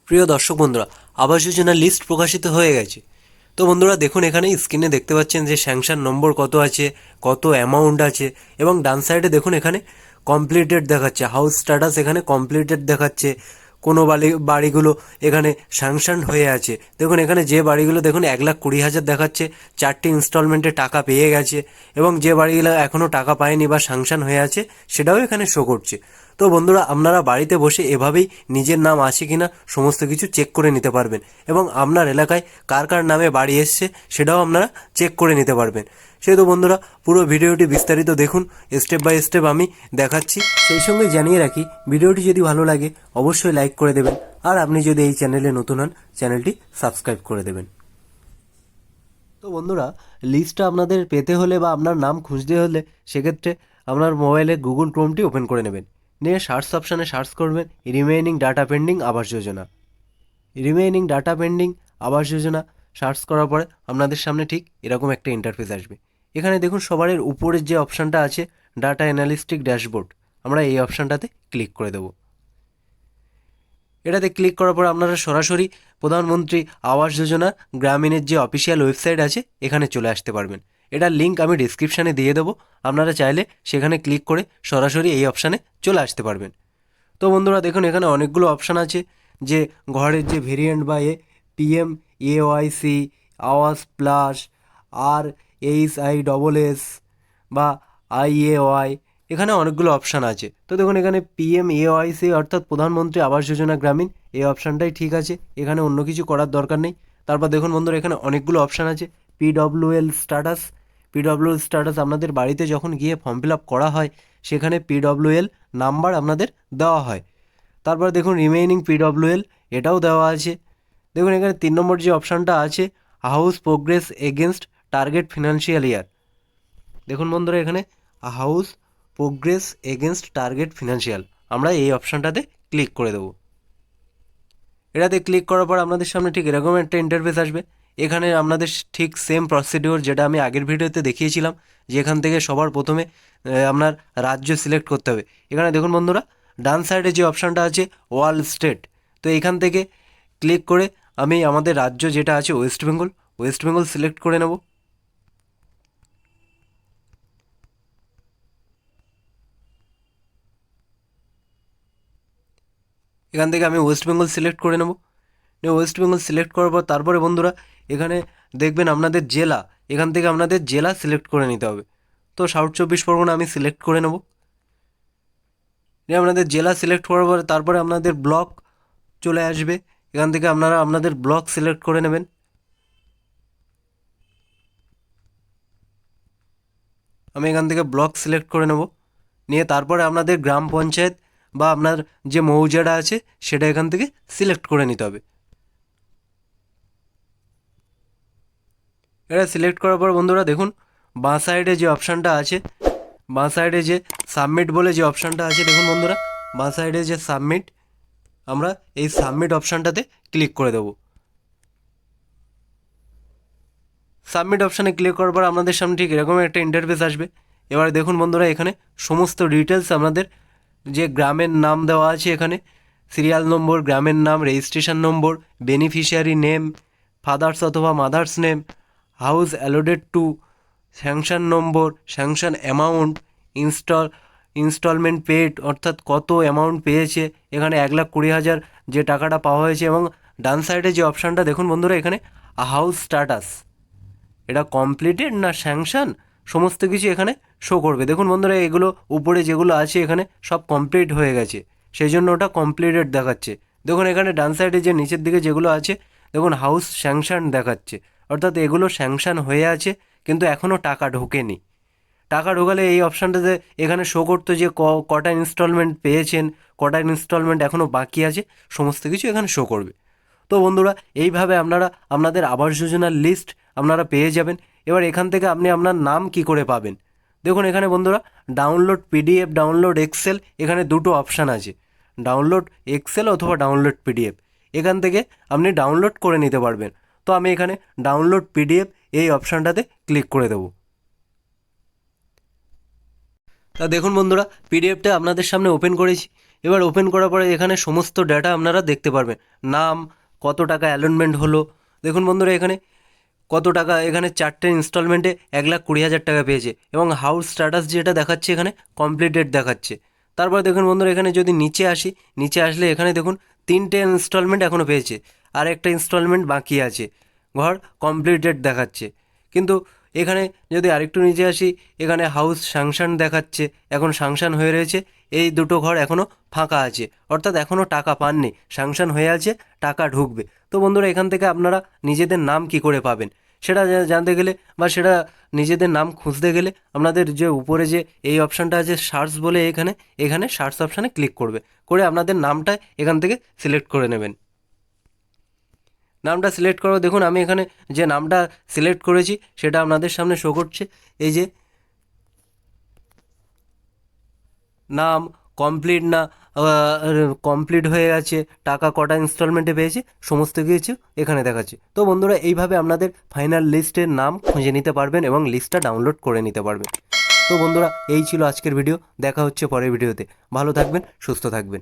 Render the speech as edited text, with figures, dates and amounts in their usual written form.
প্রিয় দর্শক বন্ধুরা, আবাস যোজনার লিস্ট প্রকাশিত হয়ে গেছে। তো বন্ধুরা দেখুন, এখানে স্ক্রিনে দেখতে পাচ্ছেন যে স্যাংশন নম্বর কত আছে, কত অ্যামাউন্ট আছে, এবং ডান সাইডে দেখুন এখানে কমপ্লিটেড দেখাচ্ছে, হাউস স্ট্যাটাস এখানে কমপ্লিটেড দেখাচ্ছে। কোনো বাড়িগুলো এখানে স্যাংশন হয়ে আছে। দেখুন এখানে যে বাড়িগুলো দেখুন 1,20,000 দেখাচ্ছে, 4টি ইনস্টলমেন্টে টাকা পেয়ে গেছে, এবং যে বাড়িগুলো এখনও টাকা পায়নি বা স্যাংশন হয়ে আছে সেটাও এখানে শো করছে। তো বন্ধুরা, আপনারা বাড়িতে বসে এভাবেই নিজের নাম আছে কিনা সমস্ত কিছু চেক করে নিতে পারবেন, এবং আপনার এলাকায় কার কার নামে বাড়ি এসছে সেটাও আপনারা চেক করে নিতে পারবেন। সেহেতু বন্ধুরা, পুরো ভিডিওটি বিস্তারিত দেখুন, স্টেপ বাই স্টেপ আমি দেখাচ্ছি। সেই সঙ্গে জানিয়ে রাখি, ভিডিওটি যদি ভালো লাগে অবশ্যই লাইক করে দেবেন, আর আপনি যদি এই চ্যানেলে নতুন হন চ্যানেলটি সাবস্ক্রাইব করে দেবেন। তো বন্ধুরা, লিস্টটা আপনাদের পেতে হলে বা আপনার নাম খুঁজতে হলে সেক্ষেত্রে আপনার মোবাইলে গুগল ক্রোমটি ওপেন করে নেবেন, নিয়ে সার্চ অপশানে সার্চ করবেন remaining data pending Awas Yojana. Remaining data pending Awas Yojana search করার পরে আপনাদের সামনে ঠিক এরকম একটা ইন্টারফেস আসবে। এখানে দেখুন সবার উপরের যে অপশানটা আছে ডাটা অ্যানালিস্টিক ড্যাশবোর্ড, আমরা এই অপশানটাতে ক্লিক করে দেবো। এটাতে ক্লিক করার পর আপনারা সরাসরি প্রধানমন্ত্রী আবাস যোজনা গ্রামীণের যে অফিসিয়াল ওয়েবসাইট আছে এখানে চলে আসতে পারবেন। এটার লিঙ্ক আমি ডিসক্রিপশানে দিয়ে দেবো, আপনারা চাইলে সেখানে ক্লিক করে সরাসরি এই অপশানে চলে আসতে পারবেন। তো বন্ধুরা দেখুন, এখানে অনেকগুলো অপশান আছে, যে ঘরের যে ভেরিয়েন্ট বা পিএম এওয়াইসি, আওয়াজ প্লাস, আর এইচআইডবলএস বা আইএওয়াই, এখানে অনেকগুলো অপশান আছে। তো দেখুন এখানে পিএমএওয়াইসি অর্থাৎ প্রধানমন্ত্রী আবাস যোজনা গ্রামীণ, এই অপশানটাই ঠিক আছে, এখানে অন্য কিছু করার দরকার নেই। তারপর দেখুন বন্ধুরা, এখানে অনেকগুলো অপশান আছে। পিডব্লিউএল স্ট্যাটাস, পিডব্লিউএল স্ট্যাটাস আপনাদের বাড়িতে যখন গিয়ে ফর্ম ফিল আপ করা হয় সেখানে পিডব্লিউএল নাম্বার আপনাদের দেওয়া হয়। তারপর দেখুন রিমেইনিং পিডব্লিউএল, এটাও দেওয়া আছে। দেখুন এখানে 3 নম্বর যে অপশানটা আছে, house progress against target financial year. দেখুন বন্ধুরা, এখানে house progress against target financial, আমরা এই অপশানটাতে ক্লিক করে দেবো। এটাতে ক্লিক করার পর আপনাদের সামনে ঠিক এরকম একটা ইন্টারফেস আসবে। এখানে আপনাদের ঠিক সেম প্রসিডিওর যেটা আমি আগের ভিডিওতে দেখিয়েছিলাম, যে এখান থেকে সবার প্রথমে আপনার রাজ্য সিলেক্ট করতে হবে। এখানে দেখুন বন্ধুরা, ডান সাইডে যে অপশানটা আছে ওয়াল স্টেট, তো এখান থেকে ক্লিক করে আমি আমাদের রাজ্য যেটা আছে West Bengal, West Bengal select করে নেব। এখান থেকে আমি ওয়েস্ট বেঙ্গল সিলেক্ট করে নেব। ওয়েস্ট বেঙ্গল সিলেক্ট করার পর তারপরে বন্ধুরা এখানে দেখবেন আপনাদের জেলা, এখান থেকে আপনাদের জেলা সিলেক্ট করে নিতে হবে। তো সাউথ 24 পরগনা আমি সিলেক্ট করে নেব। আপনাদের জেলা সিলেক্ট করার পরে তারপরে আপনাদের ব্লক চলে আসবে, এখান থেকে আপনারা আপনাদের ব্লক সিলেক্ট করে নেবেন। আমি এখান থেকে ব্লক সিলেক্ট করে নেব, নিয়ে তারপরে আপনাদের গ্রাম পঞ্চায়েত বা আপনার যে মৌজাটা আছে সেটা এখান থেকে সিলেক্ট করে নিতে হবে। এটা সিলেক্ট করার পর বন্ধুরা দেখুন বাঁ সাইডে যে অপশানটা আছে, বাঁ সাইডে যে সাবমিট বলে যে অপশানটা আছে, দেখুন বন্ধুরা বাঁ সাইডে যে সাবমিট, আমরা এই সাবমিট অপশানটাতে ক্লিক করে দেবো। সাবমিট অপশানে ক্লিক করার পর আপনাদের সামনে ঠিক এরকম একটা ইন্টারফেস আসবে। এবার দেখুন বন্ধুরা, এখানে সমস্ত ডিটেলস আপনাদের যে গ্রামের নাম দেওয়া আছে, এখানে সিরিয়াল নম্বর, গ্রামের নাম, registration number, beneficiary name, father's অথবা mother's name, house allotted to, sanction number, sanction amount, installment paid অর্থাৎ কত অ্যামাউন্ট পেয়েছে, এখানে 1,20,000 যে টাকাটা পাওয়া হয়েছে, এবং ডান সাইডে যে অপশানটা দেখুন বন্ধুরা, এখানে হাউস স্ট্যাটাস, এটা কমপ্লিটেড না স্যাংশন সমস্ত কিছু এখানে শো করবে। দেখুন বন্ধুরা, এগুলো উপরে যেগুলো আছে এখানে সব কমপ্লিট হয়ে গেছে, সেই জন্য ওটা কমপ্লিটেড দেখাচ্ছে। দেখুন এখানে ডান সাইডে যে নিচের দিকে যেগুলো আছে, দেখুন হাউস স্যাংশন দেখাচ্ছে, অর্থাৎ এগুলো স্যাংশন হয়ে আছে কিন্তু এখনও টাকা ঢোকেনি। টাকা ঢোকালে এই অপশানটাতে এখানে শো করতো যে কটা ইনস্টলমেন্ট পেয়েছেন, কটা ইনস্টলমেন্ট এখনও বাকি আছে, সমস্ত কিছু এখানে শো করবে। তো বন্ধুরা, এইভাবে আপনারা আপনাদের আবাস যোজনার লিস্ট আপনারা পেয়ে যাবেন। এবার এখান থেকে আপনি আপনার নাম কি করে পাবেন, দেখুন এখানে বন্ধুরা ডাউনলোড পিডিএফ, ডাউনলোড এক্সেল, এখানে দুটো অপশান আছে, ডাউনলোড এক্সেল অথবা ডাউনলোড পিডিএফ, এখান থেকে আপনি ডাউনলোড করে নিতে পারবেন। তো আমি এখানে ডাউনলোড পিডিএফ এই অপশানটাতে ক্লিক করে দেবো। তা দেখুন বন্ধুরা, পিডিএফটা আপনাদের সামনে ওপেন করেছি। এবার ওপেন করার পরে এখানে সমস্ত ডাটা আপনারা দেখতে পারবেন। নাম, কত টাকা অ্যালটমেন্ট হলো। দেখুন বন্ধুরা এখানে কত টাকা, এখানে 4টে ইনস্টলমেন্টে 1,20,000 টাকা পেয়েছে এবং হাউস স্ট্যাটাস যেটা দেখাচ্ছে এখানে কমপ্লিটেড দেখাচ্ছে। তারপর দেখুন বন্ধুরা এখানে যদি নিচে আসি, নিচে আসলে এখানে দেখুন 3টে ইনস্টলমেন্ট এখনও পেয়েছে, আর একটা ইনস্টলমেন্ট বাকি আছে, ঘর কমপ্লিটেড দেখাচ্ছে। কিন্তু এখানে যদি আরেকটু নিচে আসি, এখানে হাউস স্যাংশন দেখাচ্ছে, এখন স্যাংশন হয়ে রয়েছে, এই দুটো ঘর এখনও ফাঁকা আছে, অর্থাৎ এখনও টাকা পাননি, স্যাংশন হয়ে আছে, টাকা ঢুকবে। তো বন্ধুরা এখান থেকে আপনারা নিজেদের নাম কি করে পাবেন সেটা জানতে গেলে বা সেটা নিজেদের নাম খুঁজতে গেলে আপনাদের যে উপরে যে এই অপশানটা আছে সার্চ বলে, এখানে সার্চ অপশানে ক্লিক করবে, করে আপনাদের নামটা এখান থেকে সিলেক্ট করে নেবেন। নামটা সিলেক্ট করো, দেখুন আমি এখানে যে নামটা সিলেক্ট করেছি সেটা আপনাদের সামনে শো করছে। এই যে নাম কমপ্লিট না কমপ্লিট হয়ে গেছে, টাকা কটা ইনস্টলমেন্টে পেয়েছে, সমস্ত কিছু এখানে দেখাচ্ছে। তো বন্ধুরা এইভাবে আপনাদের ফাইনাল লিস্টের নাম খুঁজে নিতে পারবেন এবং লিস্টটা ডাউনলোড করে নিতে পারবেন। তো বন্ধুরা এই ছিল আজকের ভিডিও, দেখা হচ্ছে পরের ভিডিওতে। ভালো থাকবেন, সুস্থ থাকবেন।